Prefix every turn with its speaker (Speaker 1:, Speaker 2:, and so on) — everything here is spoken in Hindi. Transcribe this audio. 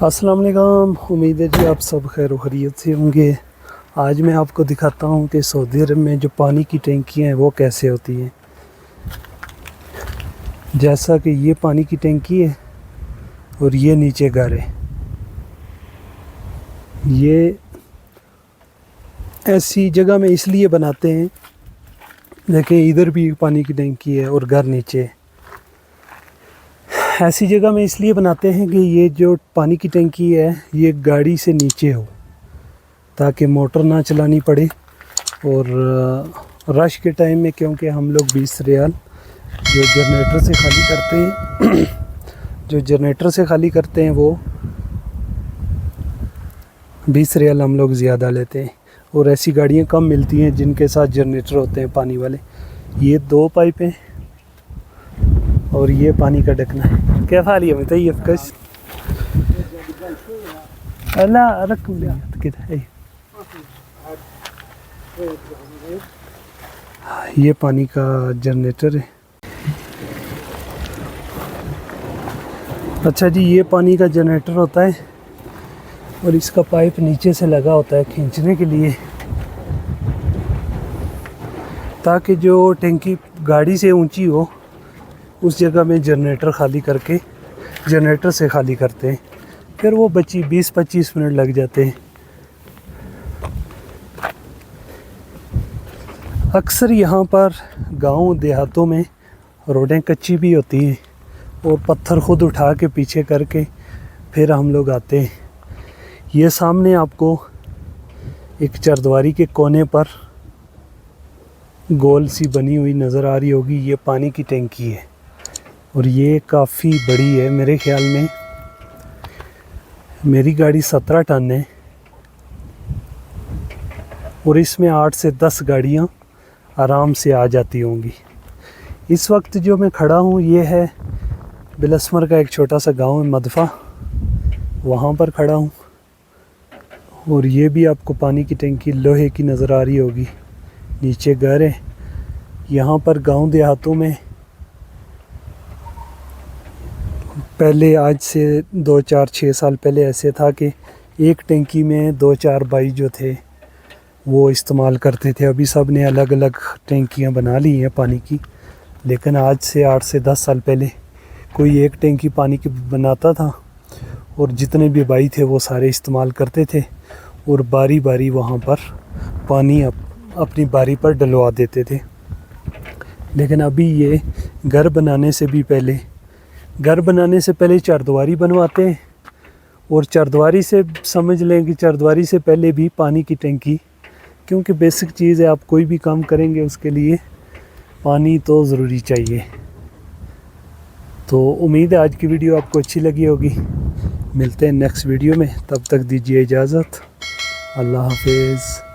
Speaker 1: अस्सलाम वालेकुम। उम्मीद है जी आप सब खैर खैरियत से होंगे। आज मैं आपको दिखाता हूँ कि सऊदी अरब में जो पानी की टैंकियाँ हैं वो कैसे होती हैं। जैसा कि ये पानी की टैंकी है और ये नीचे घर है। ये ऐसी जगह में इसलिए बनाते हैं, देखिए इधर भी पानी की टैंकी है और घर नीचे है। ऐसी जगह में इसलिए बनाते हैं कि ये जो पानी की टैंकी है ये गाड़ी से नीचे हो, ताकि मोटर ना चलानी पड़े। और रश के टाइम में, क्योंकि हम लोग 20 रियाल जो जनरेटर से खाली करते हैं जो जनरेटर से खाली करते हैं वो 20 रियाल हम लोग ज़्यादा लेते हैं। और ऐसी गाड़ियाँ कम मिलती हैं जिनके साथ जनरेटर होते हैं पानी वाले। ये 2 पाइप हैं और ये पानी का ढकना है। क्या हाल है बताइए कश अल्लाह रकम है। ये पानी का जनरेटर है। अच्छा जी, ये पानी का जनरेटर होता है और इसका पाइप नीचे से लगा होता है खींचने के लिए, ताकि जो टैंकी गाड़ी से ऊंची हो उस जगह में जनरेटर खाली करके जनरेटर से खाली करते हैं। फिर वो 20-25 मिनट लग जाते हैं। अक्सर यहाँ पर गांव देहातों में रोडें कच्ची भी होती हैं और पत्थर खुद उठा के पीछे करके फिर हम लोग आते हैं। ये सामने आपको एक चरदवारी के कोने पर गोल सी बनी हुई नज़र आ रही होगी, ये पानी की टैंकी है और ये काफ़ी बड़ी है। मेरे ख्याल में मेरी गाड़ी 17 टन है और इसमें 8 से 10 गाड़ियाँ आराम से आ जाती होंगी। इस वक्त जो मैं खड़ा हूँ ये है बिलस्मर का एक छोटा सा गांव है मदफा, वहाँ पर खड़ा हूँ। और ये भी आपको पानी की टैंकी लोहे की नज़र आ रही होगी। नीचे घर है। यहाँ पर गांव देहातों में पहले, आज से 2-4-6 साल पहले ऐसे था कि एक टैंकी में 2-4 भाई जो थे वो इस्तेमाल करते थे। अभी सब ने अलग अलग टैंकियाँ बना ली हैं पानी की, लेकिन आज से 8 से 10 साल पहले कोई एक टैंकी पानी की बनाता था और जितने भी भाई थे वो सारे इस्तेमाल करते थे और बारी बारी वहाँ पर पानी अपनी बारी पर डलवा देते थे। लेकिन अभी ये घर बनाने से पहले चारदीवारी बनवाते हैं और चारदीवारी से समझ लें कि चारदीवारी से पहले भी पानी की टैंकी, क्योंकि बेसिक चीज़ है, आप कोई भी काम करेंगे उसके लिए पानी तो ज़रूरी चाहिए। तो उम्मीद है आज की वीडियो आपको अच्छी लगी होगी। मिलते हैं नेक्स्ट वीडियो में, तब तक दीजिए इजाज़त। अल्लाह हाफिज़।